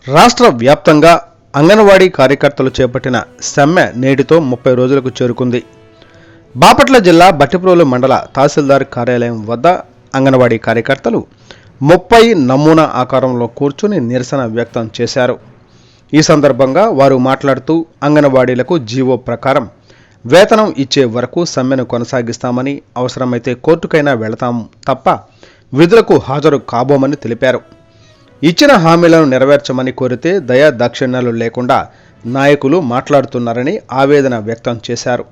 రాష్ట్ర వ్యాప్తంగా అంగన్వాడీ కార్యకర్తలు చేపట్టిన సమ్మె నేటితో 30 రోజులకు చేరుకుంది. బాపట్ల జిల్లా బట్టిప్రోలు మండల తహసీల్దార్ కార్యాలయం వద్ద అంగన్వాడీ కార్యకర్తలు 30 నమూనా ఆకారంలో కూర్చుని నిరసన వ్యక్తం చేశారు. ఈ సందర్భంగా వారు మాట్లాడుతూ అంగన్వాడీలకు జీవో ప్రకారం వేతనం ఇచ్చే వరకు సమ్మెను కొనసాగిస్తామని, అవసరమైతే కోర్టుకైనా వెళతాం తప్ప విధులకు హాజరు కాబోమని తెలిపారు. ఇచ్చిన హామీలను నెరవేర్చమని కోరితే దయా దాక్షిణ్యాలు లేకుండా నాయకులు మాట్లాడుతున్నారని ఆవేదన వ్యక్తం చేశారు.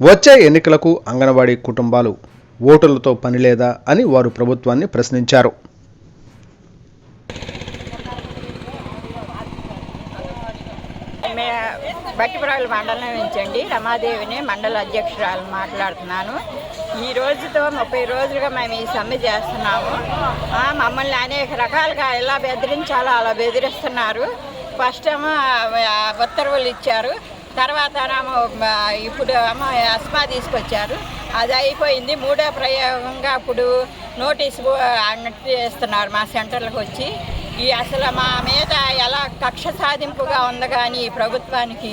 వచ్చే ఎన్నికలకు అంగన్వాడీ కుటుంబాలు ఓటులతో పనిలేదా అని వారు ప్రభుత్వాన్ని ప్రశ్నించారు. బట్టిప్రోలు మండలం నుంచి అండి రమాదేవిని మండల అధ్యక్షురాలు మాట్లాడుతున్నాను. ఈ రోజుతో 30 రోజులుగా మేము ఈ సమ్మె చేస్తున్నాము. మమ్మల్ని అనేక రకాలుగా ఎలా బెదిరించాలో అలా బెదిరిస్తున్నారు. ఫస్ట్ ఏమో ఉత్తర్వులు ఇచ్చారు, తర్వాత ఇప్పుడు అస్మా తీసుకొచ్చారు, అది అయిపోయింది. మూడో ప్రయోగంగా ఇప్పుడు నోటీసు అన్నట్టు చేస్తున్నారు మా సెంటర్లకు వచ్చి. అసలు మా మీద ఎలా కక్ష సాధింపుగా ఉంది, కానీ ఈ ప్రభుత్వానికి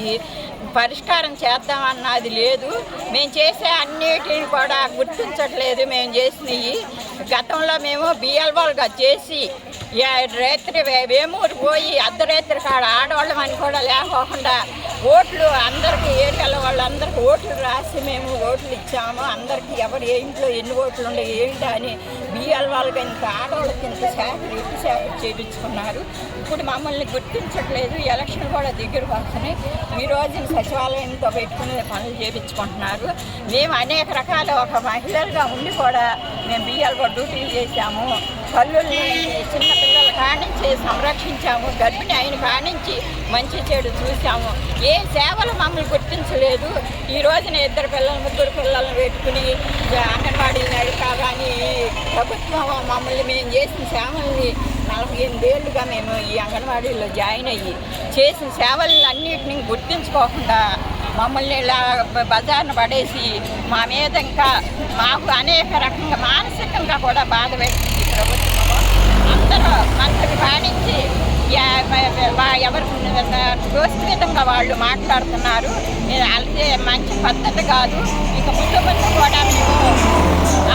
పరిష్కారం చేద్దామన్నది లేదు. మేము చేసే అన్నిటిని కూడా గుర్తించట్లేదు. మేము చేసినవి గతంలో మేము బిఎల్ఓలుగా చేసి రాత్రి వేమూరు పోయి అర్ధరాత్రి కాడ ఆడవాళ్ళమని కూడా లేకోకుండా ఓట్లు అందరికీ ఏరియాల వాళ్ళందరికీ ఓట్లు రాసి మేము ఓట్లు ఇచ్చాము. అందరికీ ఎవరు ఏ ఇంట్లో ఎన్ని ఓట్లు ఉండే ఏంటి అని బిఎల్ఓలుగా ఇంత ఆడవాళ్ళకి ఇంత శాఖలు ఇటు శాఖలు చేయించుకున్నారు. ఇప్పుడు మమ్మల్ని గుర్తించట్లేదు. ఎలక్షన్ కూడా దగ్గరకు వస్తున్నాయి. ఈ రోజున సచివాలయంతో పెట్టుకునే పనులు చేయించుకుంటున్నారు. మేము అనేక రకాల ఒక మహిళలుగా ఉండి కూడా మేము బిఎల్ఓ డ్యూటీలు చేశాము. తల్లుల్ని చిన్నపిల్లల కానించి సంరక్షించాము. గర్భిణి అయిన కానించి మంచి చెడు చూసాము. ఏ సేవలు మమ్మల్ని గుర్తించలేదు. ఈ రోజున 2 పిల్లలు 3 పిల్లలను పెట్టుకుని అంగన్వాడీలు నడిపాలని ప్రభుత్వం మమ్మల్ని మేము చేసిన సేవల్ని 48 ఏళ్ళుగా మేము ఈ అంగన్వాడీలో జాయిన్ అయ్యి చేసిన సేవలన్నింటినీ గుర్తించుకోకుండా మమ్మల్ని ఇలా బజార్ను పడేసి మా మీద ఇంకా మాకు అనేక రకంగా మానసికంగా కూడా బాధ పెట్టింది ప్రభుత్వము. అందరూ మంత్రులు కానించి ఎవరు విధంగా వాళ్ళు మాట్లాడుతున్నారు. అలాగే మంచి పద్ధతి కాదు. ఇక ముందు కూడా మేము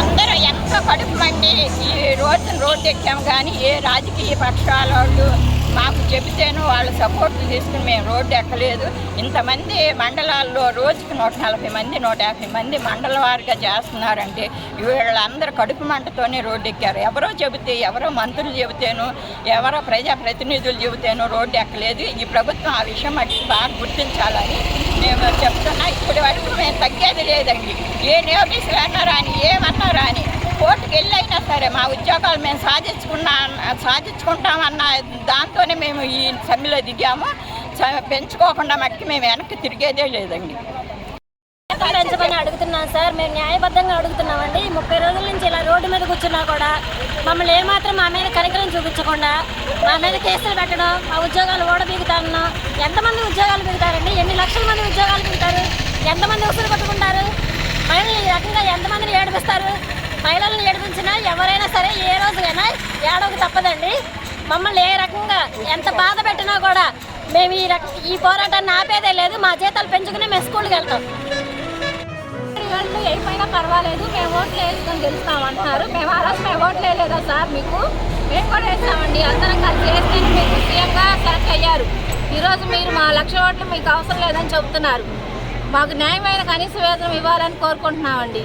అందరూ ఎంతో కడుపు మండి ఈ రోడ్డు ఎక్కాము, కానీ ఏ రాజకీయ పక్షాల వాళ్ళు మాకు చెబితేనో వాళ్ళ సపోర్ట్ తీసుకుని మేము రోడ్డు ఎక్కలేదు. ఇంతమంది మండలాల్లో రోజుకి 140 మంది 150 మంది మండల వారిగా చేస్తున్నారంటే వీళ్ళందరూ కడుపు మంటతోనే రోడ్డు ఎక్కారు. ఎవరో చెబితే, ఎవరో మంత్రులు చెబితేనో, ఎవరో ప్రజాప్రతినిధులు చెబితేనో రోడ్డు ఎక్కలేదు. ఈ ప్రభుత్వం ఆ విషయం మట్టి బాగా గుర్తించాలని మేము చెప్తున్నా. ఇప్పటి వరకు మేము తగ్గేది లేదండి. ఏ నోటీసులు అన్నారా అని ఏమన్నారా అని కోర్టుకు వెళ్ళైనా సరే మా ఉద్యోగాలు మేము సాధించుకుంటామన్న దాంతోనే మేము ఈ సమ్మెలో దిగాము. పెంచుకోకుండా మట్టి మేము వెనక్కి తిరిగేదే లేదండి. పెంచమని అడుగుతున్నాం సార్. మేము న్యాయబద్ధంగా అడుగుతున్నామండి. 30 రోజుల నుంచి ఇలా రోడ్డు మీద కూర్చున్నా కూడా మమ్మల్ని ఏమాత్రం మా మీద కనికరం చూపించకుండా మా మీద కేసులు పెట్టడం, మా ఉద్యోగాలు ఓడబీగుతాను. ఎంతమంది ఉద్యోగాలు బిగుతారండి? ఎన్ని లక్షల మంది ఉద్యోగాలు బిగుతారు? ఎంతమంది ఉసురు పట్టుకుంటారు? మహిళలు ఈ రకంగా ఎంతమందిని ఏడిపిస్తారు? మహిళలను ఏడిపించినా ఎవరైనా సరే ఏ రోజుకైనా ఏడవకు తప్పదండి. మమ్మల్ని ఏ రకంగా ఎంత బాధ పెట్టినా కూడా మేము ఈ పోరాటాన్ని ఆపేదే లేదు. మా జీతాలు పెంచుకుని మేము స్కూల్కి వెళ్తాం. ఏమైనా పర్వాలేదు, మేము ఓట్లు వేసుకొని గెలుస్తామంటున్నారు. మేము ఆ రోజు మేము ఓట్లు వేయలేదా సార్? మీకు మేము కూడా వేస్తామండి. అందరం కలిసి వేస్తే మీకు సీఎంగా సెలెక్ట్ అయ్యారు. ఈరోజు మీరు మా 1,00,000 ఓట్లు మీకు అవసరం లేదని చెబుతున్నారు. మాకు న్యాయమైన కనీస వేతనం ఇవ్వాలని కోరుకుంటున్నామండి.